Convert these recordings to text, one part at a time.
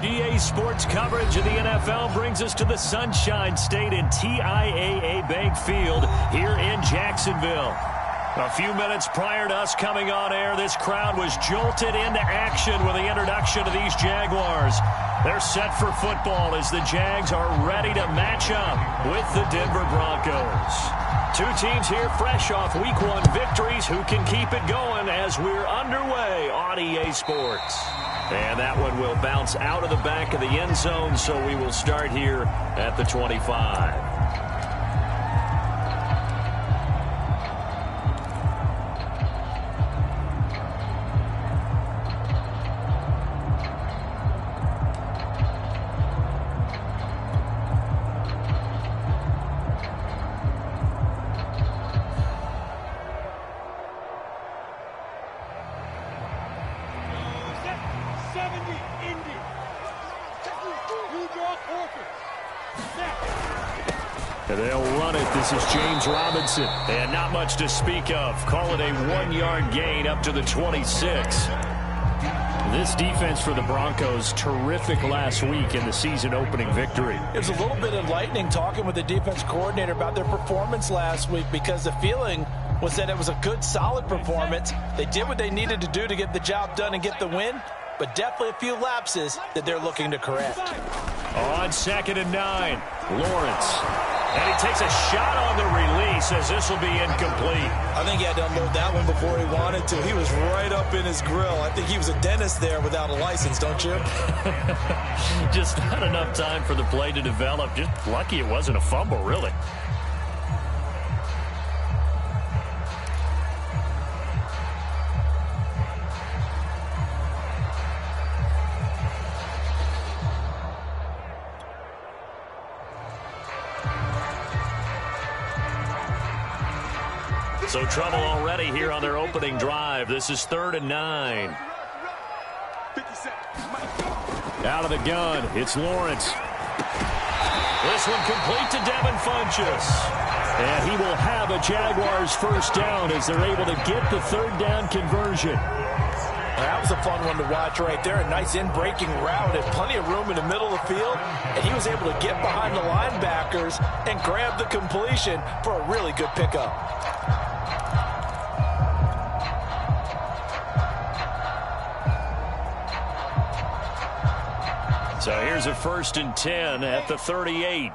EA Sports coverage of the NFL brings us to the Sunshine State in TIAA Bank Field here in Jacksonville. A few minutes prior to us coming on air, this crowd was jolted into action with the introduction of these Jaguars. They're set for football as the Jags are ready to match up with the Denver Broncos. Two teams here fresh off Week 1 victories who can keep it going as we're underway on EA Sports. And that one will bounce out of the back of the end zone, so we will start here at the 25. They'll run it. This is James Robinson. And not much to speak of. Call it a 1-yard gain up to the 26. This defense for the Broncos, terrific last week in the season opening victory. It was a little bit enlightening talking with the defense coordinator about their performance last week because the feeling was that it was a good, solid performance. They did what they needed to do to get the job done and get the win, but definitely a few lapses that they're looking to correct. On 2nd and 9, Lawrence. And he takes a shot on the release as this will be incomplete. I think he had to unload that one before he wanted to. He was right up in his grill. I think he was a dentist there without a license, don't you? Just not enough time for the play to develop. Just lucky it wasn't a fumble, really. So trouble already here on their opening drive. This is 3rd and 9. Out of the gun, it's Lawrence. This one complete to Devin Funchess. And he will have a Jaguars first down as they're able to get the 3rd down conversion. That was a fun one to watch right there. A nice in-breaking route and plenty of room in the middle of the field. And he was able to get behind the linebackers and grab the completion for a really good pickup. So here's a 1st and 10 at the 38.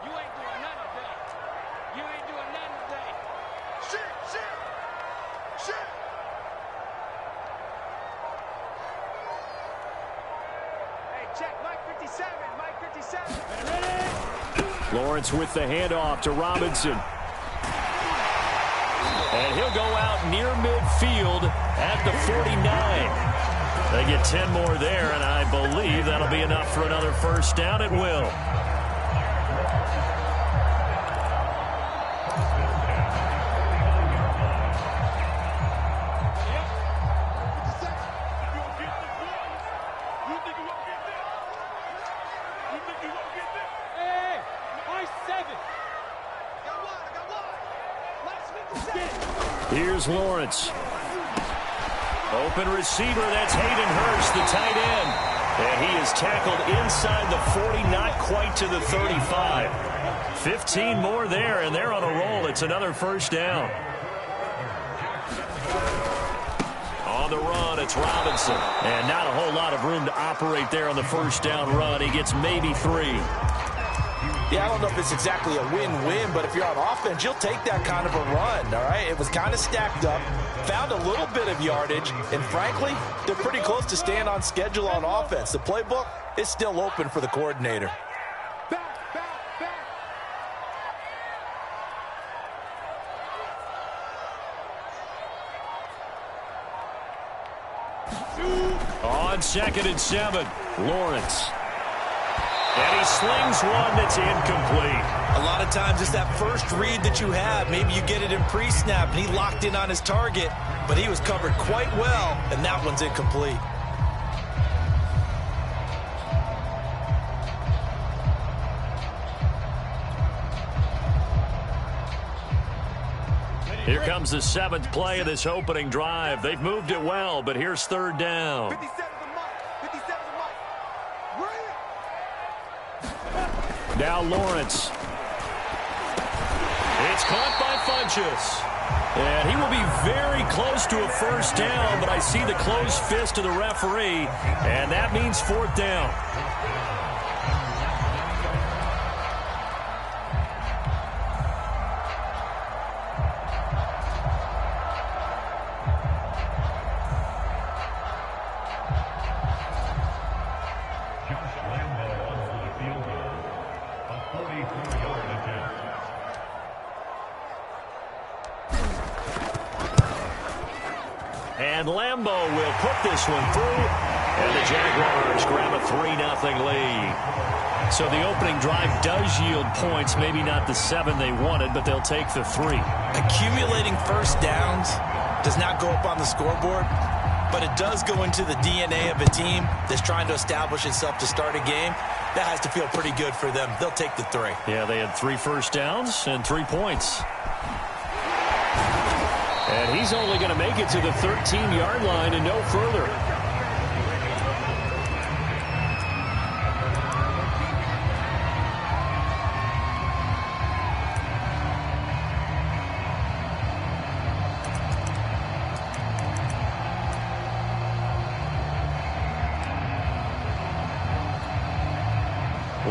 Lawrence with the handoff to Robinson. And he'll go out near midfield at the 49. They get 10 more there, and I believe that'll be enough for another first down. It will. Here's Lawrence. Open receiver, that's Hayden Hurst, the tight end. And he is tackled inside the 40, not quite to the 35. 15 more there, and they're on a roll. It's another first down. On the run, it's Robinson. And not a whole lot of room to operate there on the first down run. He gets maybe 3. Yeah, I don't know if it's exactly a win-win, but if you're on offense, you'll take that kind of a run, all right? It was kind of stacked up, found a little bit of yardage, and frankly, they're pretty close to staying on schedule on offense. The playbook is still open for the coordinator. On 2nd and 7, Lawrence. And he slings one that's incomplete. A lot of times it's that first read that you have. Maybe you get it in pre-snap, and he locked in on his target, but he was covered quite well, and that one's incomplete. Here comes the 7th play of this opening drive. They've moved it well, but here's 3rd down. 57 to Mike. 57 to Mike. Now Lawrence. It's caught by Funchess. And he will be very close to a first down, but I see the closed fist of the referee, and that means fourth down. And Lambeau will put this one through, and the Jaguars grab a 3-0 lead. So the opening drive does yield points, maybe not the 7 they wanted, but they'll take the 3. Accumulating first downs does not go up on the scoreboard, but it does go into the DNA of a team that's trying to establish itself to start a game. That has to feel pretty good for them. They'll take the 3. Yeah, they had 3 first downs and 3 points. And he's only going to make it to the 13-yard line and no further.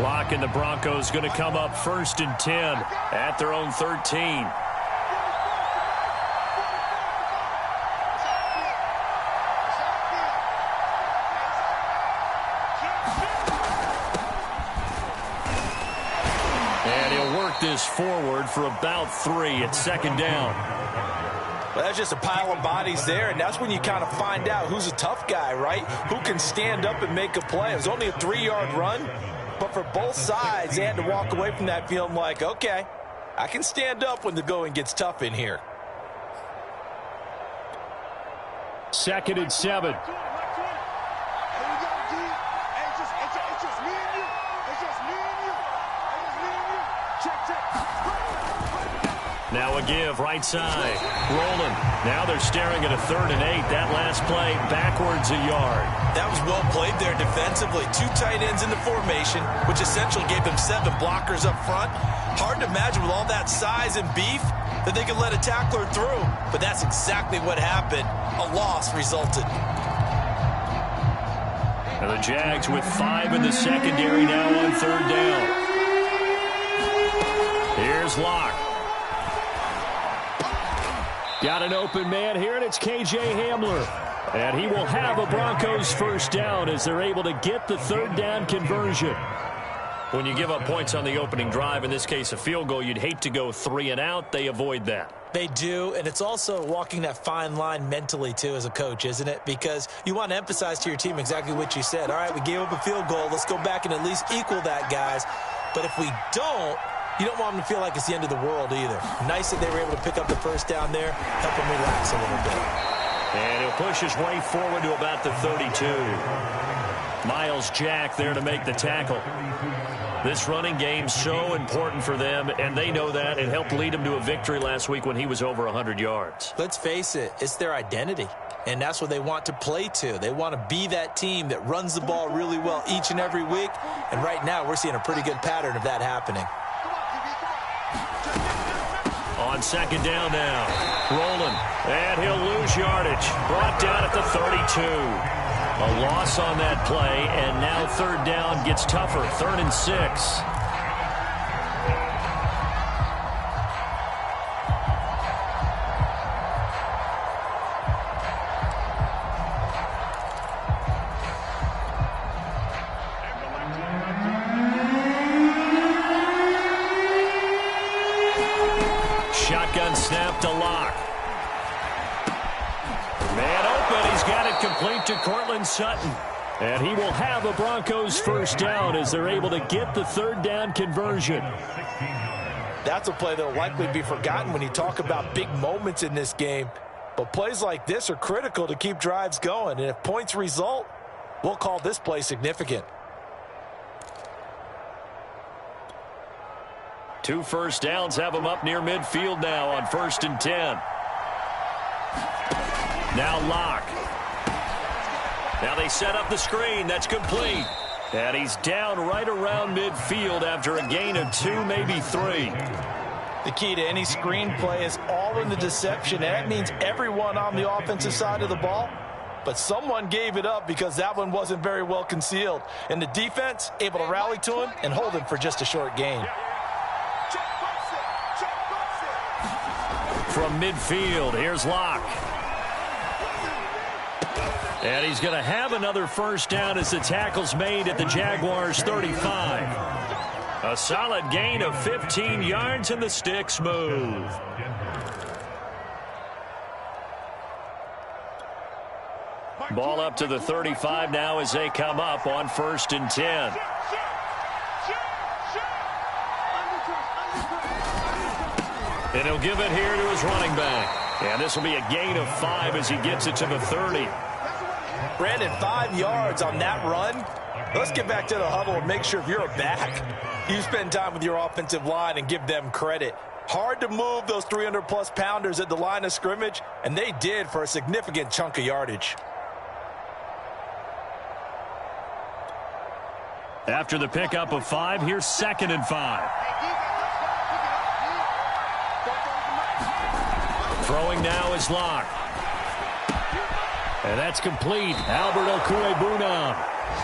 Locke and the Broncos going to come up 1st and 10 at their own 13. This forward for about 3 at 2nd down. Well, that's just a pile of bodies there, and that's when you kind of find out who's a tough guy, right? Who can stand up and make a play. It was only a 3-yard run, but for both sides, they had to walk away from that feeling like, okay, I can stand up when the going gets tough in here. 2nd and 7. Now a give, right side. Rolling. Now they're staring at a 3rd and 8. That last play, backwards a yard. That was well played there defensively. 2 tight ends in the formation, which essentially gave them 7 blockers up front. Hard to imagine with all that size and beef that they could let a tackler through. But that's exactly what happened. A loss resulted. And the Jags with 5 in the secondary now on 3rd down. Here's Locke. Got an open man here, and it's K.J. Hamler. And he will have a Broncos first down as they're able to get the 3rd down conversion. When you give up points on the opening drive, in this case a field goal, you'd hate to go 3 and out. They avoid that. They do, and it's also walking that fine line mentally, too, as a coach, isn't it? Because you want to emphasize to your team exactly what you said. All right, we gave up a field goal. Let's go back and at least equal that, guys. But if we don't, you don't want them to feel like it's the end of the world either. Nice that they were able to pick up the first down there, help them relax a little bit. And he'll push his way forward to about the 32. Miles Jack there to make the tackle. This running game's so important for them, and they know that. It helped lead them to a victory last week when he was over 100 yards. Let's face it, it's their identity, and that's what they want to play to. They want to be that team that runs the ball really well each and every week, and right now we're seeing a pretty good pattern of that happening. On 2nd down now. Rolling. And he'll lose yardage. Brought down at the 32. A loss on that play, and now 3rd down gets tougher. 3rd and 6. Shotgun snap to Locke. Man open. He's got it complete to Cortland Sutton. And he will have a Broncos first down as they're able to get the 3rd down conversion. That's a play that will likely be forgotten when you talk about big moments in this game. But plays like this are critical to keep drives going. And if points result, we'll call this play significant. 2 first downs have them up near midfield now on 1st and 10. Now Locke. Now they set up the screen. That's complete. And he's down right around midfield after a gain of 2, maybe 3. The key to any screenplay is all in the deception. And that means everyone on the offensive side of the ball. But someone gave it up because that one wasn't very well concealed. And the defense able to rally to him and hold him for just a short gain. From midfield, here's Locke. And he's going to have another first down as the tackle's made at the Jaguars' 35. A solid gain of 15 yards and the sticks move. Ball up to the 35 now as they come up on 1st and 10. And he'll give it here to his running back. And this will be a gain of 5 as he gets it to the 30. Brandon, 5 yards on that run. Let's get back to the huddle and make sure if you're a back, you spend time with your offensive line and give them credit. Hard to move those 300-plus pounders at the line of scrimmage, and they did for a significant chunk of yardage. After the pickup of 5, here's 2nd and 5. Throwing now is Locke. And that's complete. Albert Okwuegbunam.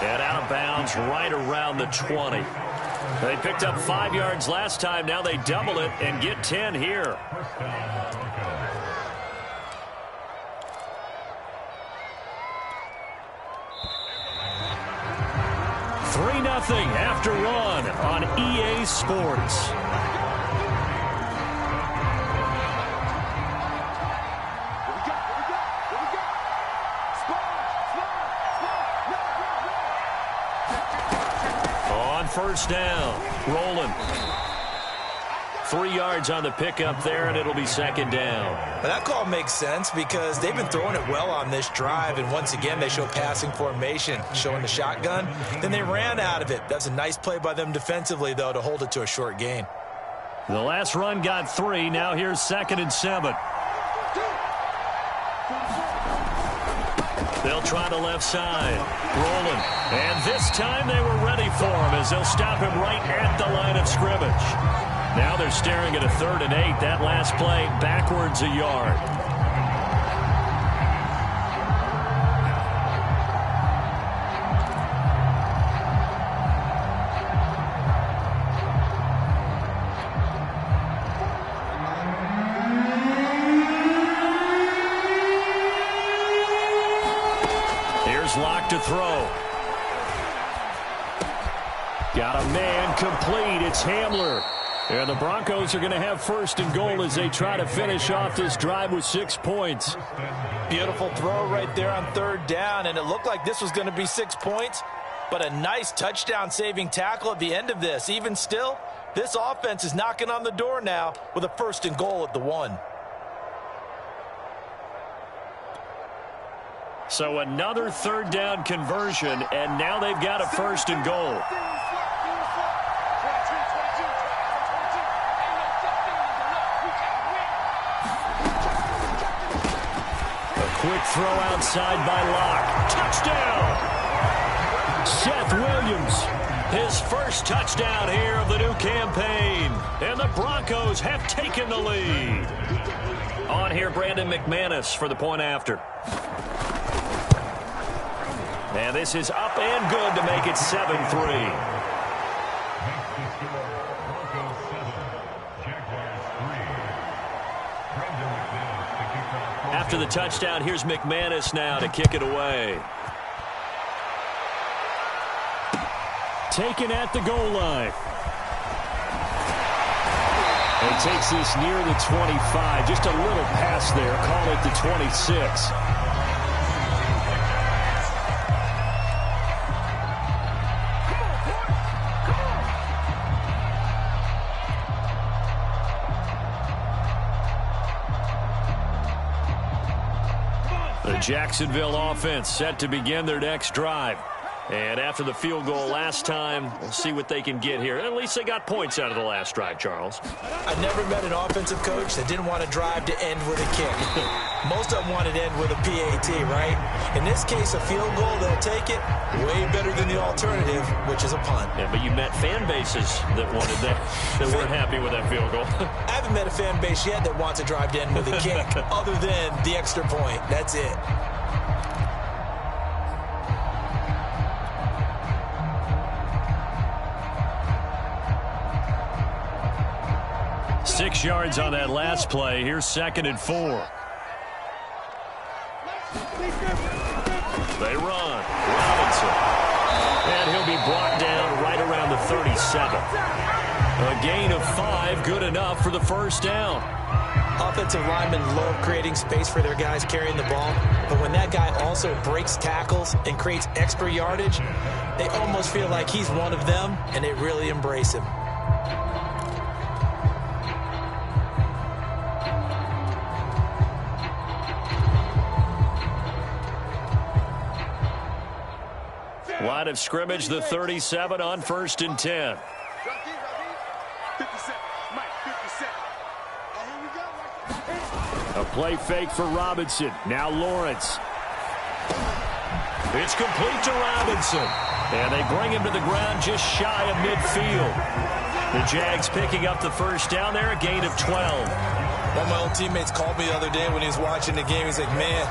And out of bounds right around the 20. They picked up 5 yards last time. Now they double it and get 10 here. Three 0 after one on EA Sports. First down, rolling. 3 yards on the pickup there, and it'll be 2nd down. But that call makes sense because they've been throwing it well on this drive, and once again they show passing formation, showing the shotgun. Then they ran out of it. That's a nice play by them defensively, though, to hold it to a short gain. The last run got 3. Now here's 2nd and 7. They'll try the left side. Rolling. And this time they were ready for him as they'll stop him right at the line of scrimmage. Now they're staring at a 3rd and 8. That last play backwards a yard. Locke to throw. Got a man complete. It's Hamler. And the Broncos are going to have 1st and goal as they try to finish off this drive with 6 points. Beautiful throw right there on 3rd down, and it looked like this was going to be 6 points, but a nice touchdown-saving tackle at the end of this. Even still, this offense is knocking on the door now with a 1st and goal at the 1. So another 3rd down conversion, and now they've got a 1st and goal. A quick throw outside by Locke. Touchdown! Seth Williams, his first touchdown here of the new campaign. And the Broncos have taken the lead. On here, Brandon McManus for the point after. And this is up and good to make it 7-3. After the touchdown, here's McManus now to kick it away. Taken at the goal line. And takes this near the 25. Just a little pass there. Call it the 26. The Jacksonville offense set to begin their next drive. And after the field goal last time, we'll see what they can get here. At least they got points out of the last drive, Charles. I never met an offensive coach that didn't want to drive to end with a kick. Most of them wanted to end with a PAT, right? In this case, a field goal, they'll take it. Way better than the alternative, which is a punt. Yeah, but you met fan bases that wanted that weren't happy with that field goal. I haven't met a fan base yet that wants to drive to end with a kick other than the extra point. That's it. Six yards on that last play. Here's 2nd and 4. They run. Robinson. And he'll be brought down right around the 37. A gain of 5, good enough for the first down. Offensive linemen love creating space for their guys carrying the ball, but when that guy also breaks tackles and creates extra yardage, they almost feel like he's one of them, and they really embrace him. Line of scrimmage, the 37 on 1st and 10. A play fake for Robinson. Now Lawrence. It's complete to Robinson. And they bring him to the ground just shy of midfield. The Jags picking up the first down there, a gain of 12. One of my old teammates called me the other day when he was watching the game. He's like, man,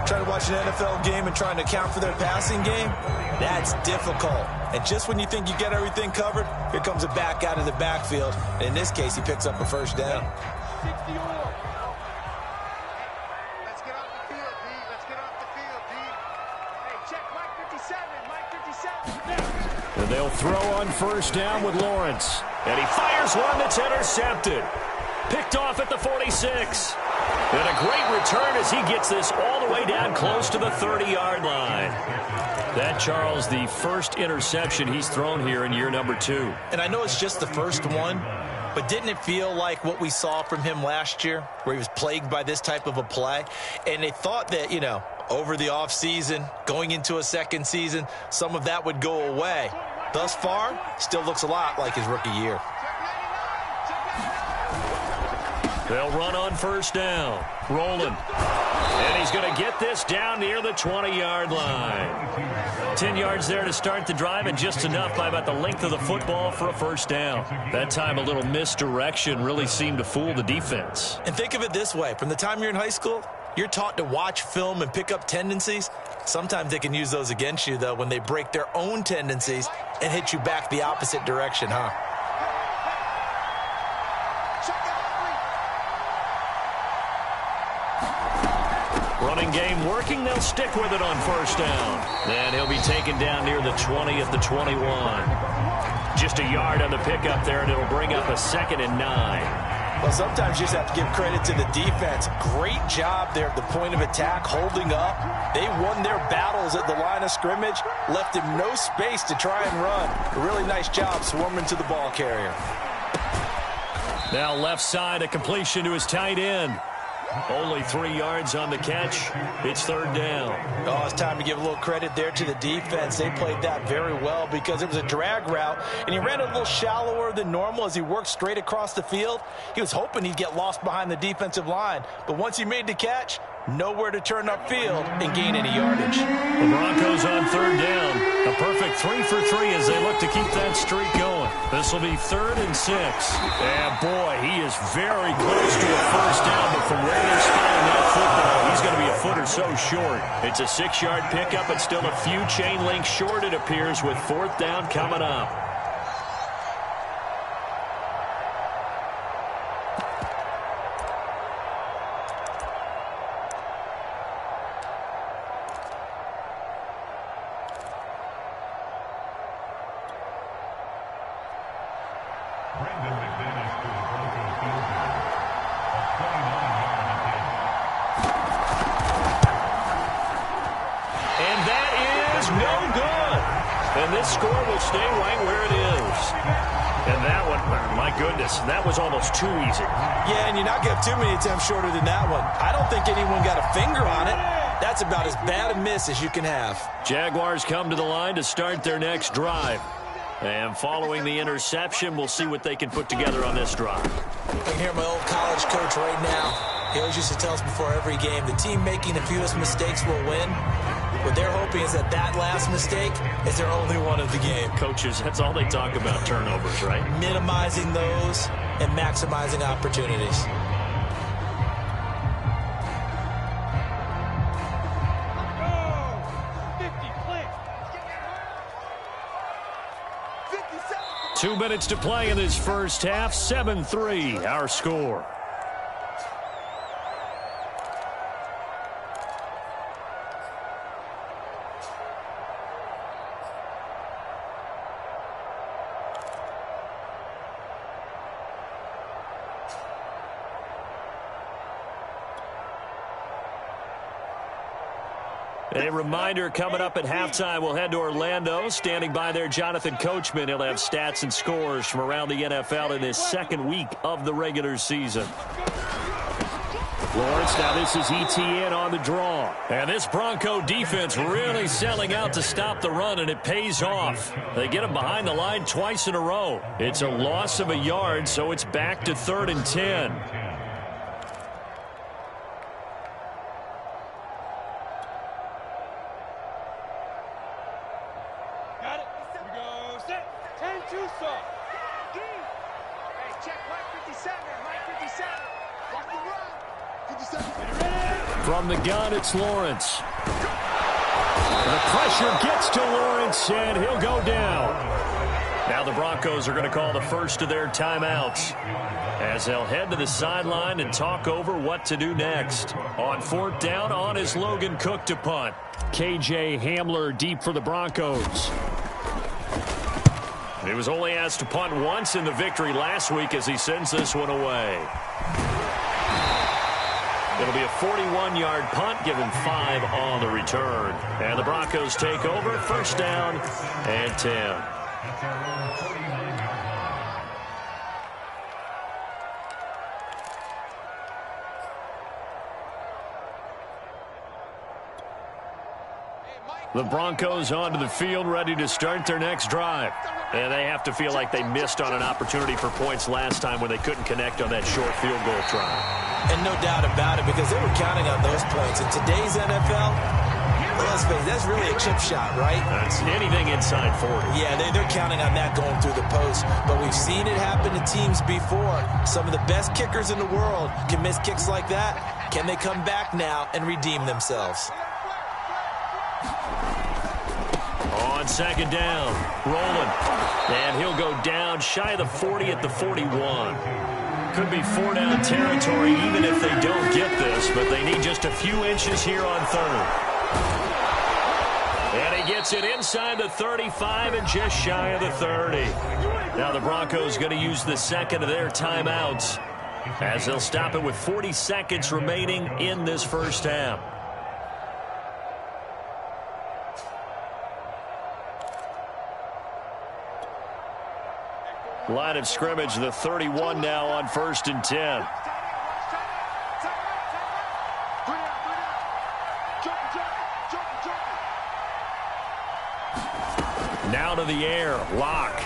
trying to watch an NFL game and trying to account for their passing game, that's difficult. And just when you think you get everything covered, here comes a back out of the backfield. And in this case, he picks up a first down. Let's get off the field, D. Let's get off the field, D. Hey, check Mike 57. Mike 57. And they'll throw on first down with Lawrence. And he fires one that's intercepted. Picked off at the 46. And a great return as he gets this all the way down close to the 30-yard line. That, Charles, the first interception he's thrown here in year number 2. And I know it's just the first one, but didn't it feel like what we saw from him last year, where he was plagued by this type of a play? And they thought that, you know, over the offseason, going into a second season, some of that would go away. Thus far, still looks a lot like his rookie year. They'll run on first down. Rolling. And he's going to get this down near the 20-yard line. 10 yards there to start the drive, and just enough by about the length of the football for a first down. That time a little misdirection really seemed to fool the defense. And think of it this way. From the time you're in high school, you're taught to watch film and pick up tendencies. Sometimes they can use those against you, though, when they break their own tendencies and hit you back the opposite direction, huh? Running game working. They'll stick with it on first down. And he'll be taken down near the 20 at the 21. Just a yard on the pickup there, and it'll bring up a 2nd and 9. Well, sometimes you just have to give credit to the defense. Great job there at the point of attack, holding up. They won their battles at the line of scrimmage, left him no space to try and run. A really nice job swarming to the ball carrier. Now left side, a completion to his tight end. Only 3 yards on the catch. It's 3rd down. Oh, it's time to give a little credit there to the defense. They played that very well because it was a drag route, and he ran a little shallower than normal as he worked straight across the field. He was hoping he'd get lost behind the defensive line, but once he made the catch, nowhere to turn upfield and gain any yardage. The Broncos on 3rd down. A perfect 3 for 3 as they look to keep that streak going. This will be 3rd and 6. And boy, he is very close to a first down, but from where they're spotting that football, he's going to be a foot or so short. It's a 6-yard pickup, but still a few chain links short, it appears, with 4th down coming up. That was almost too easy. Yeah, and you're not going to have too many attempts shorter than that one. I don't think anyone got a finger on it. That's about as bad a miss as you can have. Jaguars come to the line to start their next drive. And following the interception, we'll see what they can put together on this drive. I can hear my old college coach right now. He always used to tell us before every game, the team making the fewest mistakes will win. What they're hoping is that last mistake is their only one of the game. Coaches, that's all they talk about, turnovers, right? Minimizing those and maximizing opportunities. Two minutes to play in this first half. 7-3, our score. A reminder, coming up at halftime, we'll head to Orlando. Standing by there, Jonathan Coachman. He'll have stats and scores from around the NFL in his second week of the regular season. Lawrence, now this is ETN on the draw. And this Bronco defense really selling out to stop the run, and it pays off. They get him behind the line twice in a row. It's a loss of a yard, so it's back to 3rd and 10. From the gun, it's Lawrence. The pressure gets to Lawrence, and he'll go down. Now the Broncos are going to call the first of their timeouts as they'll head to the sideline and talk over what to do next. On 4th down, on is Logan Cook to punt. KJ Hamler deep for the Broncos. He was only asked to punt once in the victory last week as he sends this one away. It'll be a 41-yard punt, given 5 on the return. And the Broncos take over, 1st down and 10. The Broncos onto the field, ready to start their next drive. And they have to feel like they missed on an opportunity for points last time when they couldn't connect on that short field goal try. And no doubt about it, because they were counting on those points. In today's NFL, let's face it, that's really a chip shot, right? That's anything inside 40. Yeah, they're counting on that going through the post. But we've seen it happen to teams before. Some of the best kickers in the world can miss kicks like that. Can they come back now and redeem themselves? On 2nd down, rolling. And he'll go down shy of the 40 at the 41. Could be 4-down territory even if they don't get this, but they need just a few inches here on 3rd. And he gets it inside the 35 and just shy of the 30. Now the Broncos going to use the second of their timeouts as they'll stop it with 40 seconds remaining in this first half. Line of scrimmage, the 31 now on 1st and 10. Now to the air, Locke.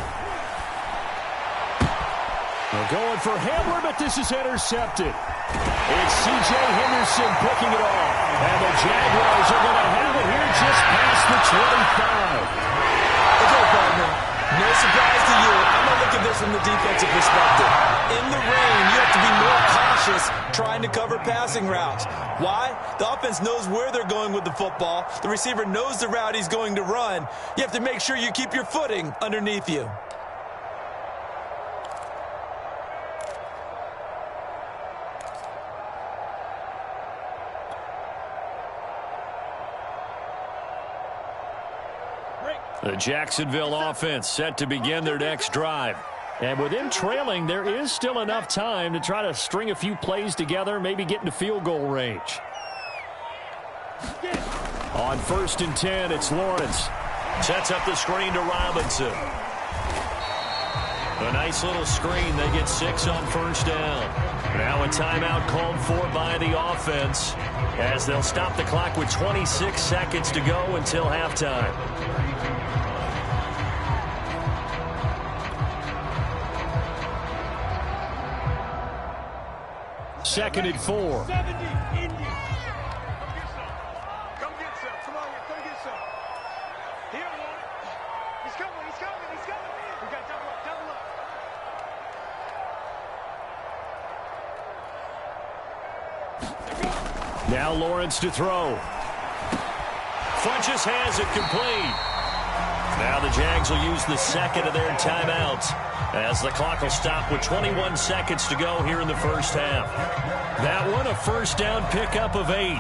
They're going for Hamler, but this is intercepted. It's C.J. Henderson picking it off. And the Jaguars are going to have it here just past the 25. Okay, partner. No surprise to you. I'm going to look at this from the defensive perspective. In the rain, you have to be more cautious trying to cover passing routes. Why? The offense knows where they're going with the football. The receiver knows the route he's going to run. You have to make sure you keep your footing underneath you. The Jacksonville offense set to begin their next drive. And with them trailing, there is still enough time to try to string a few plays together, maybe get into field goal range. On 1st and 10, it's Lawrence. Sets up the screen to Robinson. A nice little screen. They get 6 on first down. Now a timeout called for by the offense as they'll stop the clock with 26 seconds to go until halftime. Second and 4. Now Lawrence to throw. Funches has it complete. Now the Jags will use the second of their timeouts as the clock will stop with 21 seconds to go here in the first half. That one a first down pickup of 8.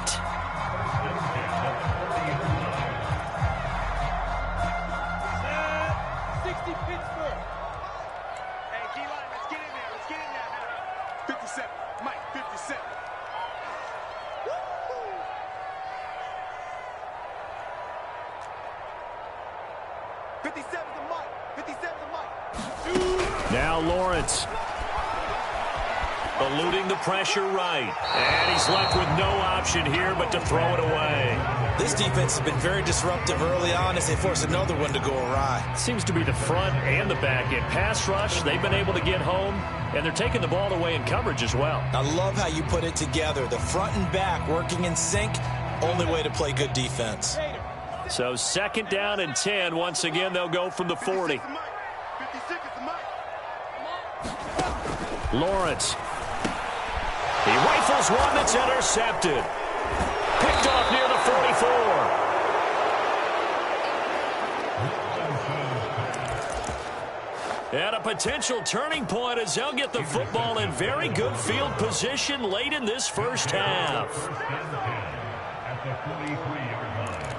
Now Lawrence eluding the pressure right. And he's left with no option here but to throw it away. This defense has been very disruptive early on as they force another one to go awry. Seems to be the front and the back end. Pass rush, they've been able to get home, and they're taking the ball away in coverage as well. I love how you put it together. The front and back working in sync, only way to play good defense. So second down and 10. Once again, they'll go from the 40. Lawrence. He rifles one that's intercepted. Picked off near the 44. And a potential turning point as they'll get the football in very good field position late in this first half. At the 43-yard line.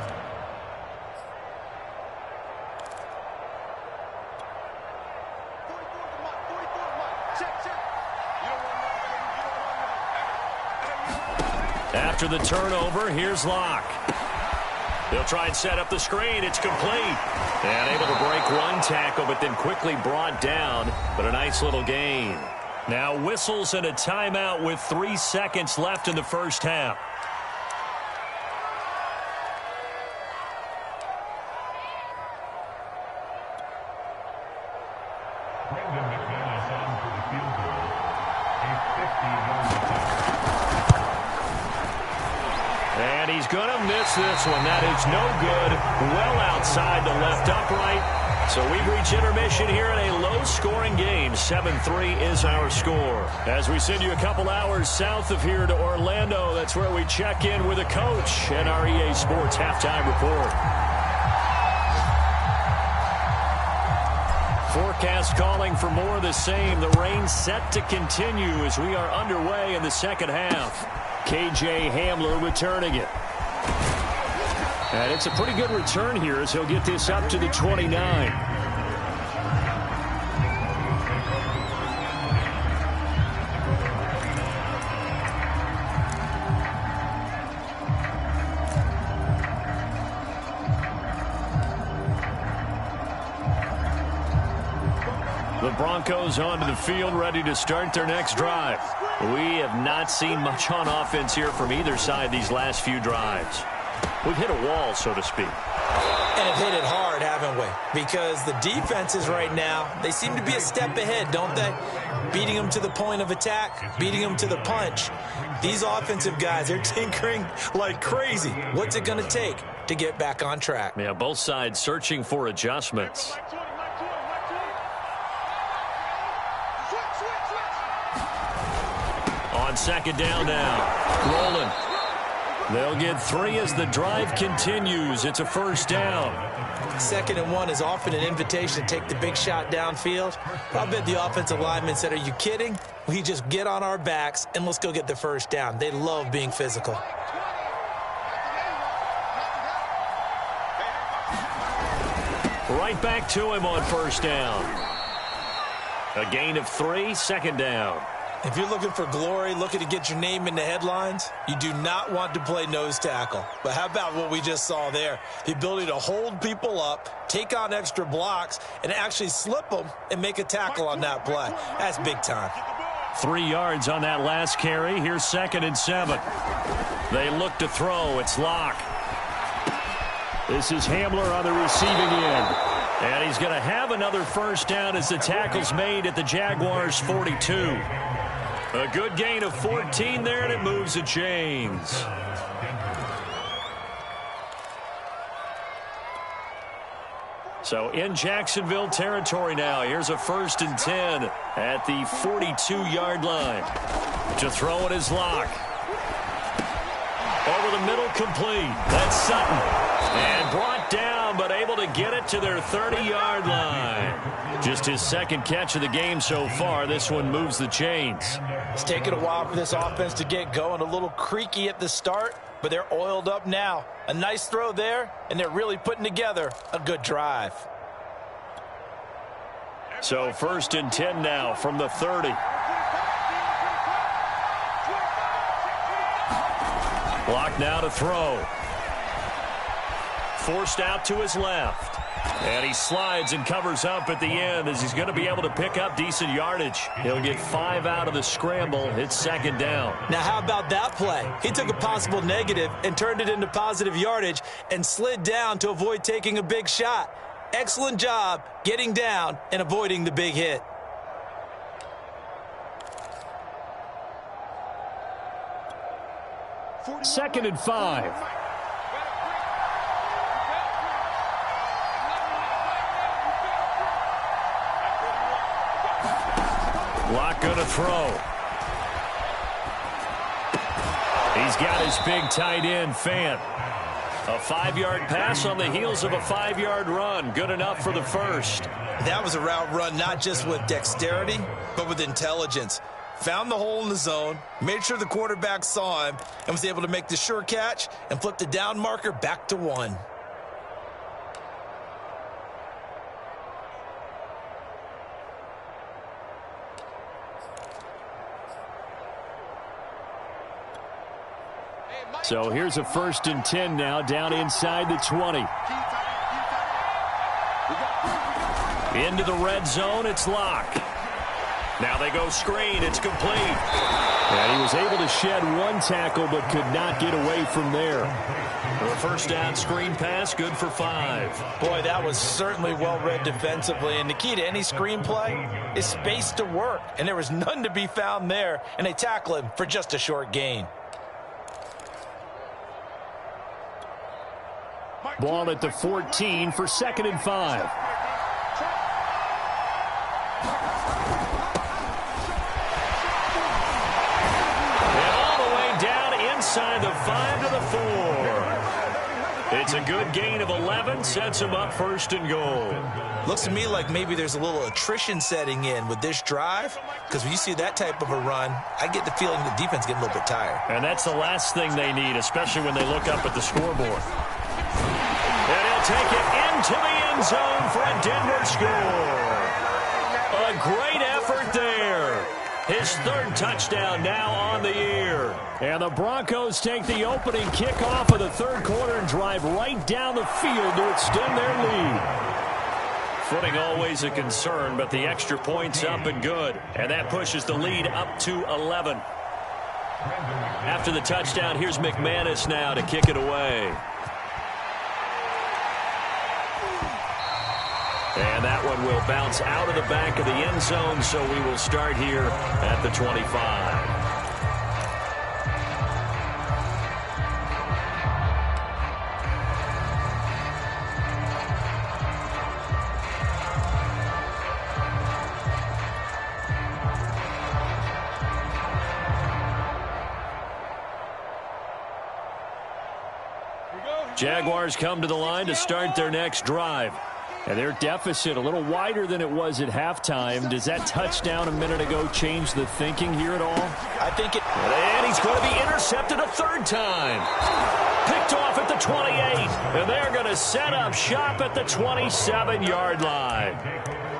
After the turnover, here's Locke. They'll try and set up the screen. It's complete. And able to break one tackle, but then quickly brought down. But a nice little gain. Now whistles and a timeout with 3 seconds left in the first half. And he's going to miss this one. That is no good. Well outside the left upright. So we reach intermission here in a low-scoring game. 7-3 is our score. As we send you a couple hours south of here to Orlando, that's where we check in with a coach and our EA Sports halftime report. Forecast calling for more of the same. The rain set to continue as we are underway in the second half. KJ Hamler returning it. And it's a pretty good return here as he'll get this up to the 29. The Broncos onto the field, ready to start their next drive. We have not seen much on offense here from either side these last few drives. We've hit a wall, so to speak. And have hit it hard, haven't we? Because the defenses right now, they seem to be a step ahead, don't they? Beating them to the point of attack, beating them to the punch. These offensive guys, they're tinkering like crazy. What's it going to take to get back on track? Yeah, both sides searching for adjustments. On second down now. Rolling. They'll get 3 as the drive continues. It's a first down. 2nd and 1 is often an invitation to take the big shot downfield. I bet the offensive lineman said, are you kidding? We just get on our backs and let's go get the first down. They love being physical. Right back to him on first down. A gain of 3, second down. If you're looking for glory, looking to get your name in the headlines, you do not want to play nose tackle. But how about what we just saw there? The ability to hold people up, take on extra blocks, and actually slip them and make a tackle on that play. That's big time. 3 yards on that last carry. Here's 2nd and 7. They look to throw. It's Locke. This is Hamler on the receiving end. And he's going to have another first down as the tackle's made at the Jaguars' 42. A good gain of 14 there, and it moves the chains. So in Jacksonville territory now. Here's a 1st and 10 at the 42-yard line. To throw it is Locke. Over the middle, complete. That's Sutton. And brought down, but able to get it to their 30-yard line. Just his 2nd catch of the game so far. This one moves the chains. It's taken a while for this offense to get going. A little creaky at the start, but they're oiled up now. A nice throw there, and they're really putting together a good drive. So 1st and 10 now from the 30. Block now to throw. Forced out to his left. And he slides and covers up at the end as he's going to be able to pick up decent yardage. He'll get 5 out of the scramble. It's 2nd down. Now, how about that play? He took a possible negative and turned it into positive yardage and slid down to avoid taking a big shot. Excellent job getting down and avoiding the big hit. Second and 5. Locke going to throw. He's got his big tight end, Fant. A 5-yard pass on the heels of a 5-yard run. Good enough for the first. That was a route run not just with dexterity, but with intelligence. Found the hole in the zone, made sure the quarterback saw him, and was able to make the sure catch and flip the down marker back to 1. So here's a 1st and 10 now down inside the 20. Into the red zone, it's Locke. Now they go screen, it's complete. And he was able to shed 1 tackle but could not get away from there. The first down screen pass, good for 5. Boy, that was certainly well read defensively. And the key to any screen play is space to work. And there was none to be found there. And they tackle him for just a short gain. Ball at the 14 for 2nd and 5. And all the way down inside the 5 to the 4. It's a good gain of 11, sets him up 1st and goal. Looks to me like maybe there's a little attrition setting in with this drive, because when you see that type of a run, I get the feeling the defense getting a little bit tired. And that's the last thing they need, especially when they look up at the scoreboard. And he'll take it into the end zone for a Denver score. A great effort there. His 3rd touchdown now on the year. And the Broncos take the opening kickoff of the 3rd quarter and drive right down the field to extend their lead. Footing always a concern, but the extra point's up and good. And that pushes the lead up to 11. After the touchdown, here's McManus now to kick it away. And that one will bounce out of the back of the end zone, so we will start here at the 25. Jaguars come to the line to start their next drive. And their deficit a little wider than it was at halftime. Does that touchdown a minute ago change the thinking here at all? I think it... And he's going to be intercepted a 3rd time. Picked off at the 28. And they're going to set up shop at the 27-yard line.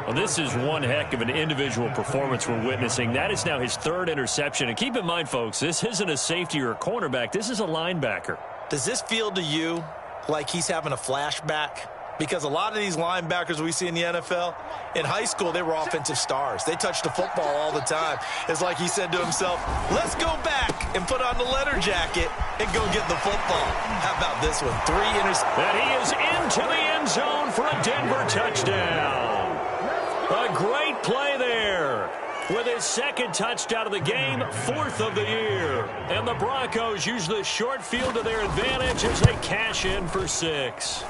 Well, this is one heck of an individual performance we're witnessing. That is now his 3rd interception. And keep in mind, folks, this isn't a safety or a cornerback. This is a linebacker. Does this feel to you like he's having a flashback? Because a lot of these linebackers we see in the NFL, in high school, they were offensive stars. They touched the football all the time. It's like he said to himself, let's go back and put on the leather jacket and go get the football. How about this one? 3 interceptions. And he is into the end zone for a Denver touchdown. A great play there. With his 2nd touchdown of the game, 4th of the year. And the Broncos use the short field to their advantage as they cash in for 6.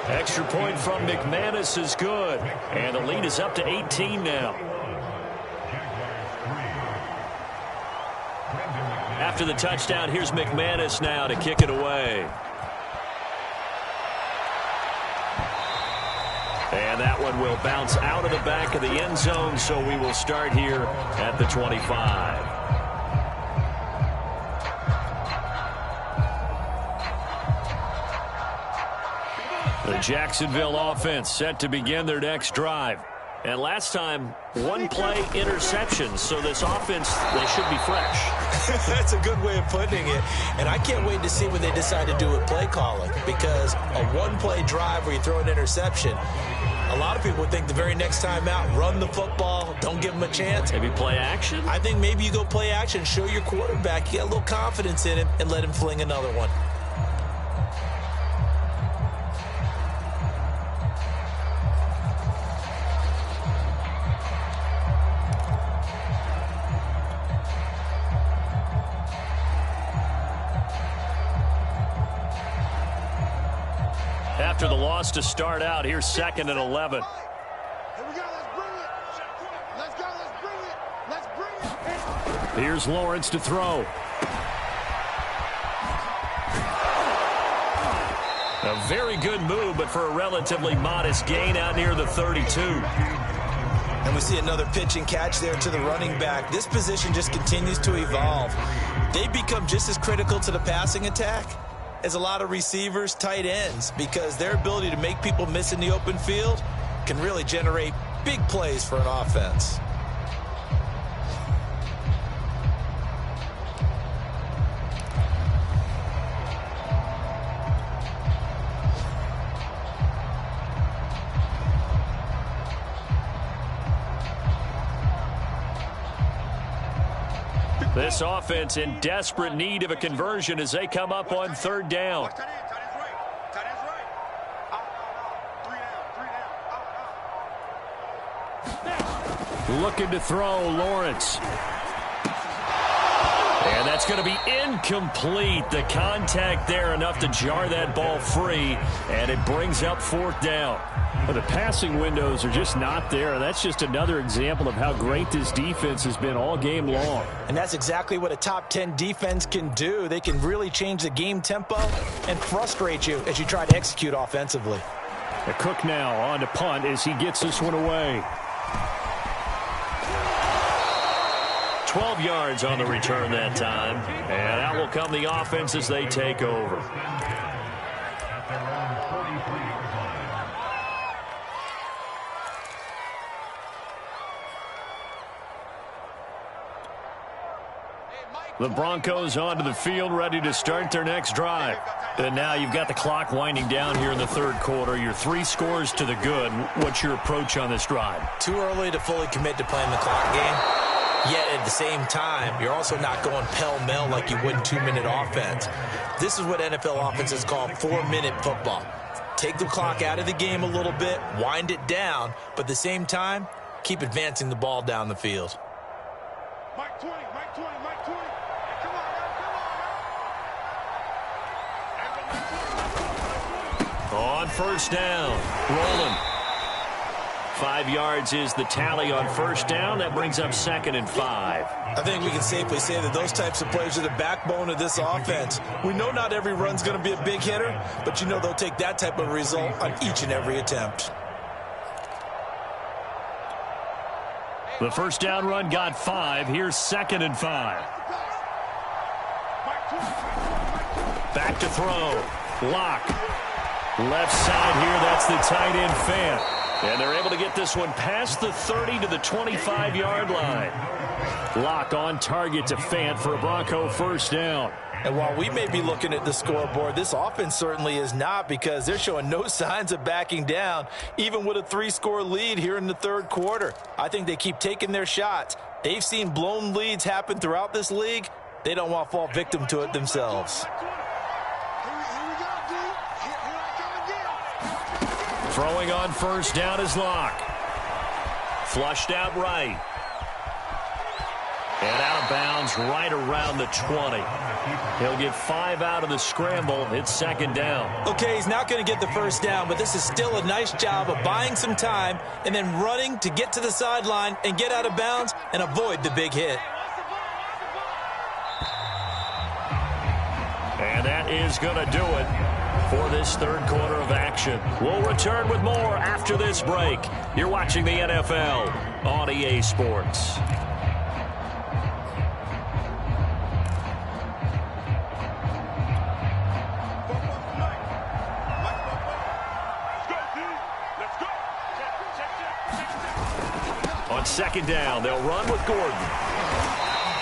Extra point from McManus is good. And the lead is up to 18 now. After the touchdown, here's McManus now to kick it away. And that one will bounce out of the back of the end zone, so we will start here at the 25. The Jacksonville offense set to begin their next drive. And last time, 1 play interception. So this offense, they should be fresh. That's a good way of putting it. And I can't wait to see what they decide to do with play calling. Because a 1-play drive where you throw an interception, a lot of people would think the very next time out, run the football, don't give them a chance. Maybe play action? I think maybe you go play action, show your quarterback, you get a little confidence in him, and let him fling another one. After the loss to start out, here's 2nd and 11. Here we go, let's bring it. Let's go, let's bring it. Let's bring it. Here's Lawrence to throw. A very good move, but for a relatively modest gain out near the 32. And we see another pitch and catch there to the running back. This position just continues to evolve. They become just as critical to the passing attack as a lot of receivers, tight ends, because their ability to make people miss in the open field can really generate big plays for an offense. This offense in desperate need of a conversion as they come up on 3rd down. Tight end's right. Tight end's right. Out. 3 down. Looking to throw, Lawrence. And that's going to be incomplete. The contact there enough to jar that ball free, and it brings up 4th down. Well, the passing windows are just not there. That's just another example of how great this defense has been all game long. And that's exactly what a top 10 defense can do. They can really change the game tempo and frustrate you as you try to execute offensively. The Cook now on to punt as he gets this one away. 12 yards on the return that time. And out will come the offense as they take over. The Broncos onto the field, ready to start their next drive. And now you've got the clock winding down here in the 3rd quarter. You're 3 scores to the good. What's your approach on this drive? Too early to fully commit to playing the clock game. Yet at the same time, you're also not going pell-mell like you would in 2-minute offense. This is what NFL offenses call 4-minute football. Take the clock out of the game a little bit, wind it down, but at the same time, keep advancing the ball down the field. Mike 20, Mike 20, Mike 20. Come on, come on. On 1st down, rolling. 5 yards is the tally on 1st down. That brings up 2nd and 5. I think we can safely say that those types of plays are the backbone of this offense. We know not every run's going to be a big hitter, but you know they'll take that type of result on each and every attempt. The 1st down run got 5. Here's 2nd and 5. Back to throw. Lock. Left side here, that's the tight end Fant. And they're able to get this one past the 30 to the 25-yard line. Lock on target to Fant for a Bronco first down. And while we may be looking at the scoreboard, this offense certainly is not, because they're showing no signs of backing down, even with a 3-score lead here in the third quarter. I think they keep taking their shots. They've seen blown leads happen throughout this league. They don't want to fall victim to it themselves. Throwing on first down is Locke. Flushed out right. And out of bounds right around the 20. He'll get 5 out of the scramble. It's second down. Okay, he's not going to get the first down, but this is still a nice job of buying some time and then running to get to the sideline and get out of bounds and avoid the big hit. And that is going to do it for this third quarter of action. We'll return with more after this break. You're watching the NFL on EA Sports. On second down, they'll run with Gordon.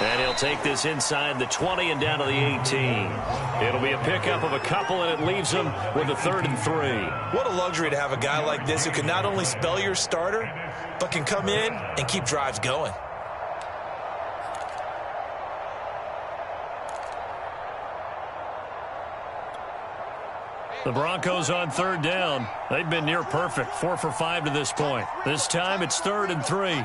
And he'll take this inside the 20 and down to the 18. It'll be a pickup of a couple, and it leaves them with a 3rd and 3. What a luxury to have a guy like this who can not only spell your starter, but can come in and keep drives going. The Broncos on third down. They've been near perfect, 4 for 5 to this point. This time it's 3rd and 3.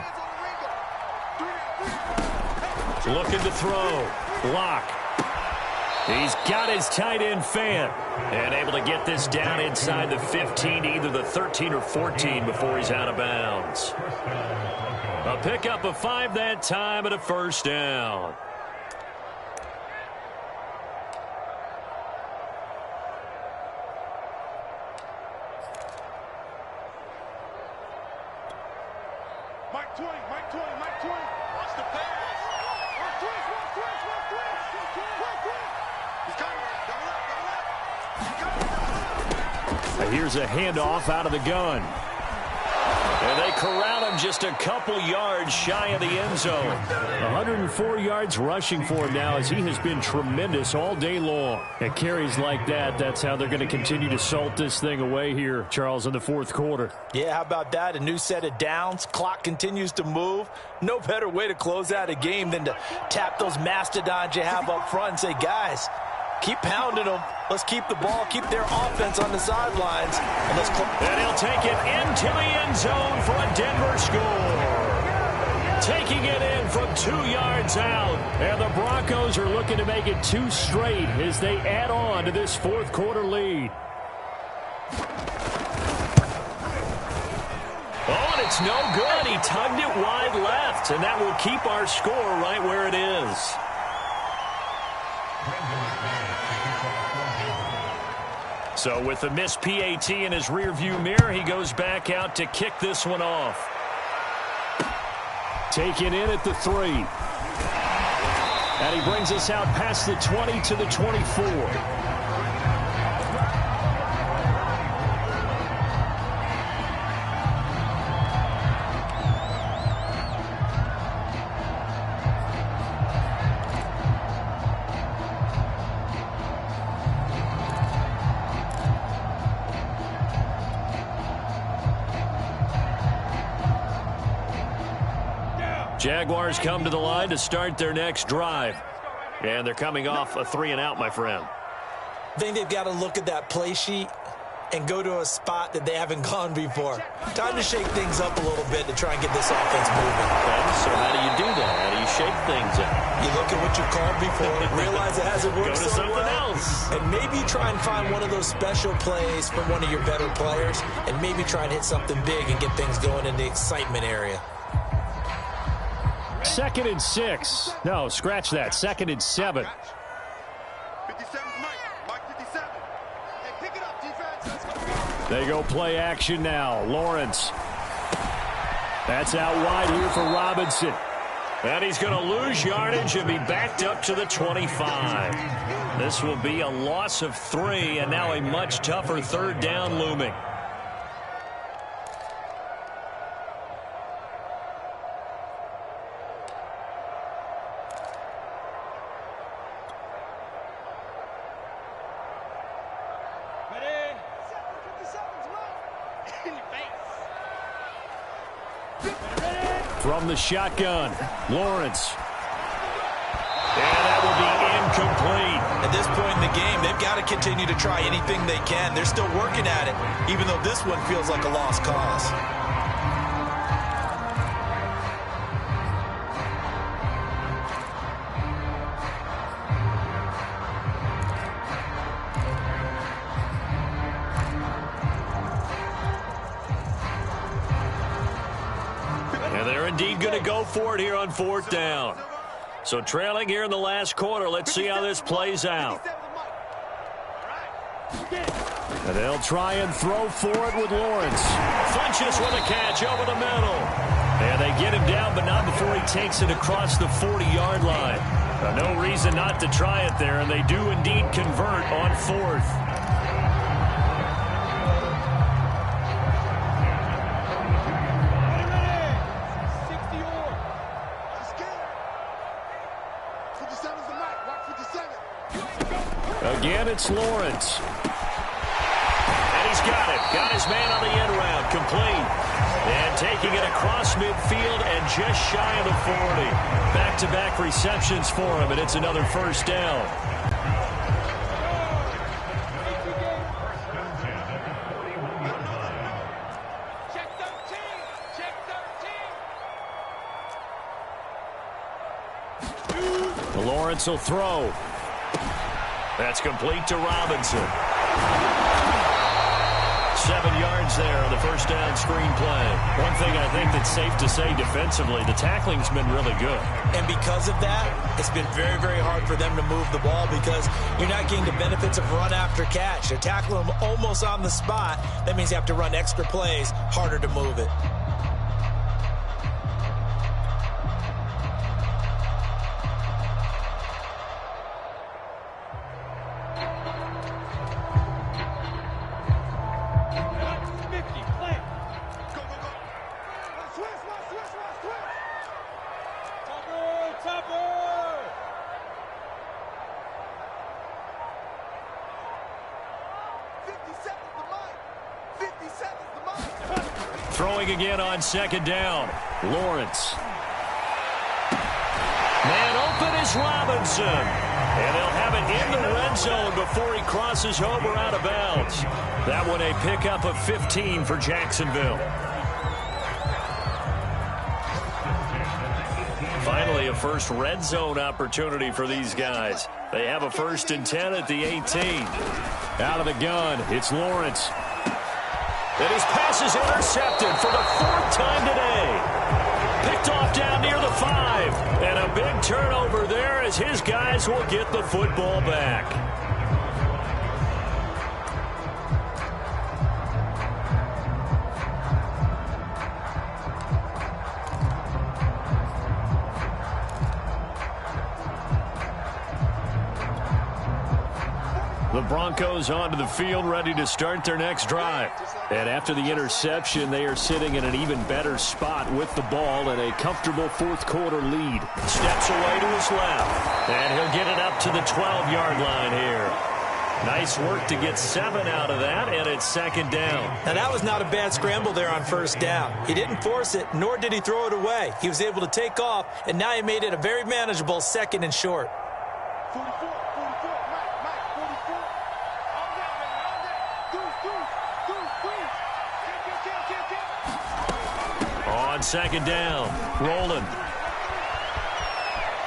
Looking to throw. Locke. He's got his tight end Fant. And able to get this down inside the 15, either the 13 or 14 before he's out of bounds. A pickup of 5 that time and a first down. Mike 20, Mike 20, Mike 20. Watch the pass. Here's a handoff out of the gun. And they corral him just a couple yards shy of the end zone. 104 yards rushing for him now, as he has been tremendous all day long. At carries like that, that's how they're going to continue to salt this thing away here, Charles, in the fourth quarter. Yeah, how about that? A new set of downs. Clock continues to move. No better way to close out a game than to tap those mastodons you have up front and say, guys, keep pounding them. Let's keep the ball, keep their offense on the sidelines. And he'll take it into the end zone for a Denver score. Taking it in from 2 yards out. And the Broncos are looking to make it 2 straight as they add on to this fourth quarter lead. Oh, and it's no good. He tugged it wide left, and that will keep our score right where it is. So with the missed PAT in his rearview mirror, he goes back out to kick this one off. Taken in at the 3. And he brings us out past the 20 to the 24. Jaguars come to the line to start their next drive. And they're coming off a 3-and-out, my friend. I think they've got to look at that play sheet and go to a spot that they haven't gone before. Time to shake things up a little bit to try and get this offense moving. Okay, so how do you do that? How do you shake things up? You look at what you called before, realize it hasn't worked Go to so something well, else. and maybe try and find one of those special plays from one of your better players, and maybe try and hit something big and get things going in the excitement area. 2nd and 6. No, scratch that. 2nd and 7. 57, Mike 57. Hey, pick it up, defense. Let's go. They go play action now. Lawrence. That's out wide here for Robinson. And he's going to lose yardage and be backed up to the 25. This will be a loss of 3, and now a much tougher third down looming. from the shotgun. Lawrence. And that will be incomplete. At this point in the game, they've got to continue to try anything they can. They're still working at it, even though this one feels like a lost cause. And they're indeed going to go for it here on 4th down. So trailing here in the last quarter. Let's see how this plays out. And they'll try and throw for it with Lawrence. Flinches with a catch over the middle. And they get him down, but not before he takes it across the 40-yard line. No reason not to try it there, and they do indeed convert on 4th. Again, it's Lawrence. And he's got it. Got his man on the end round. Complete. And taking it across midfield and just shy of the 40. Back-to-back receptions for him, and it's another 1st down. Check 13. Check 13. Lawrence will throw. That's complete to Robinson. 7 yards there on the 1st down screen play. One thing I think that's safe to say defensively, the tackling's been really good. And because of that, it's been very, very hard for them to move the ball because you're not getting the benefits of run after catch. They're tackling them almost on the spot. That means you have to run extra plays, harder to move it. Throwing again on 2nd down. Lawrence. Man open is Robinson. And they'll have it in the red zone before he crosses over out of bounds. That one a pickup of 15 for Jacksonville. Finally, a first red zone opportunity for these guys. They have a 1st and 10 at the 18. Out of the gun, it's Lawrence. And his pass is intercepted for the 4th time today. Picked off down near the 5. And a big turnover there as his guys will get the football back. The Broncos onto the field, ready to start their next drive. And after the interception, they are sitting in an even better spot with the ball and a comfortable 4th quarter lead. Steps away to his left, and he'll get it up to the 12-yard line here. Nice work to get 7 out of that, and it's 2nd down. Now, that was not a bad scramble there on 1st down. He didn't force it, nor did he throw it away. He was able to take off, and now he made it a very manageable 2nd and short. 44. On 2nd down, rolling.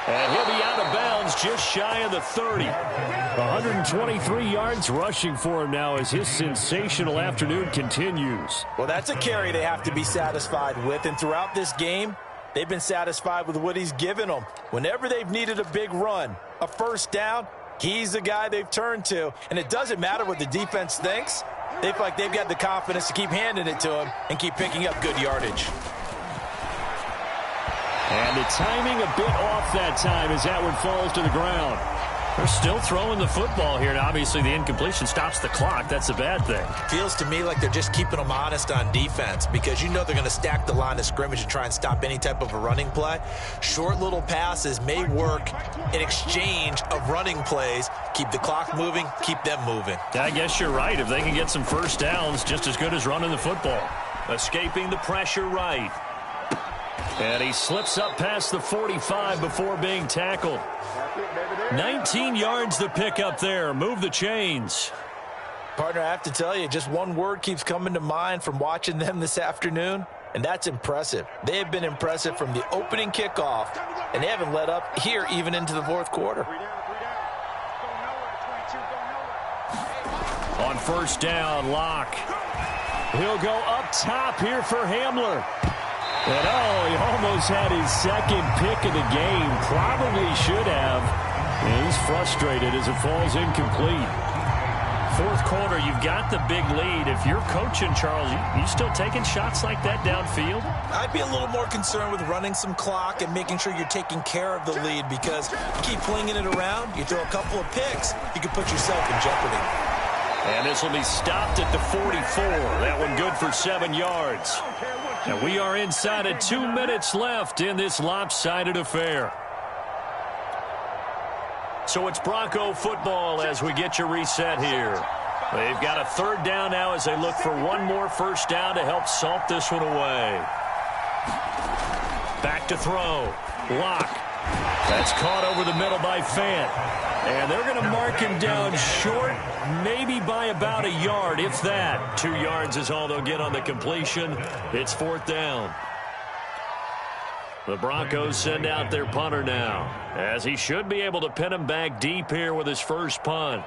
And he'll be out of bounds just shy of the 30. 123 yards rushing for him now as his sensational afternoon continues. Well, that's a carry they have to be satisfied with, and throughout this game, they've been satisfied with what he's given them. Whenever they've needed a big run, a 1st down, he's the guy they've turned to. And it doesn't matter what the defense thinks. They feel like they've got the confidence to keep handing it to him and keep picking up good yardage. And the timing a bit off that time as that one falls to the ground. They're still throwing the football here, and obviously the incompletion stops the clock. That's a bad thing. Feels to me like they're just keeping them honest on defense because you know they're going to stack the line of scrimmage and try and stop any type of a running play. Short little passes may work in exchange of running plays. Keep the clock moving, keep them moving. I guess you're right. If they can get some 1st downs, just as good as running the football. Escaping the pressure right. And he slips up past the 45 before being tackled. 19 yards to pick up there. Move the chains. Partner, I have to tell you, just one word keeps coming to mind from watching them this afternoon, and that's impressive. They have been impressive from the opening kickoff, and they haven't let up here even into the fourth quarter. On first down, Locke. He'll go up top here for Hamler. And, oh, he almost had his second pick of the game. Probably should have. And he's frustrated as it falls incomplete. Fourth quarter, you've got the big lead. If you're coaching, Charles, you still taking shots like that downfield? I'd be a little more concerned with running some clock and making sure you're taking care of the lead, because you keep flinging it around, you throw a couple of picks, you can put yourself in jeopardy. And this will be stopped at the 44. That one good for 7 yards. And we are inside of 2 minutes left in this lopsided affair. So it's Bronco football as we get you reset here. They've got a third down now as they look for one more first down to help salt this one away. Back to throw. Locke. That's caught over the middle by Fant. And they're going to mark him down short, maybe by about a yard, if that. 2 yards is all they'll get on the completion. It's fourth down. The Broncos send out their punter now, as he should be able to pin him back deep here with his first punt.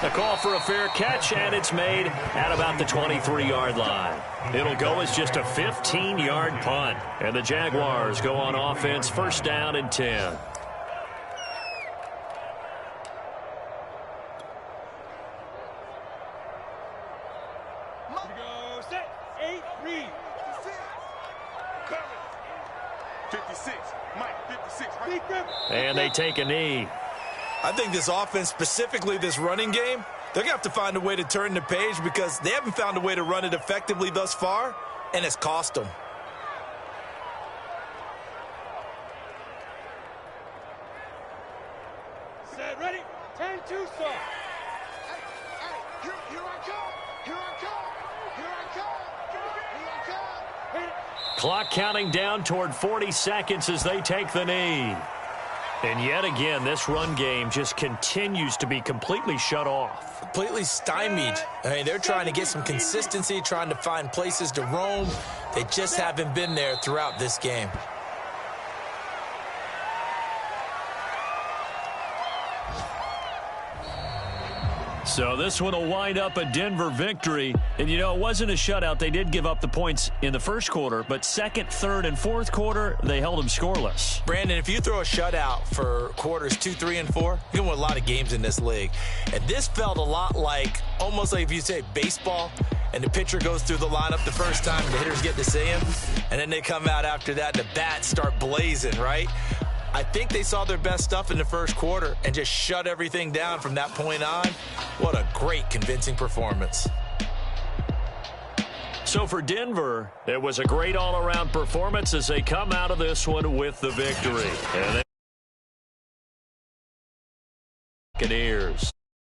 A call for a fair catch, and it's made at about the 23-yard line. It'll go as just a 15-yard punt, and the Jaguars go on offense, first down and 10. And they take a knee. I think this offense, specifically this running game, they're going to have to find a way to turn the page, because they haven't found a way to run it effectively thus far, and it's cost them. Set, ready, 10-2, sir. Here I come. Here I come. Here I come. Here I come. Clock counting down toward 40 seconds as they take the knee. And yet again, this run game just continues to be completely shut off. Completely stymied. I mean, they're trying to get some consistency, trying to find places to roam. They just haven't been there throughout this game. So this one will wind up a Denver victory. And, you know, it wasn't a shutout. They did give up the points in the first quarter, but second, third, and fourth quarter, they held them scoreless. Brandon, if you throw a shutout for quarters 2, 3, and 4, you're going to win a lot of games in this league. And this felt a lot like, almost like if you say baseball, and the pitcher goes through the lineup the first time, and the hitters get to see him, and then they come out after that, and the bats start blazing, right? I think they saw their best stuff in the first quarter and just shut everything down from that point on. What a great, convincing performance. So for Denver, it was a great all-around performance as they come out of this one with the victory. And Buccaneers.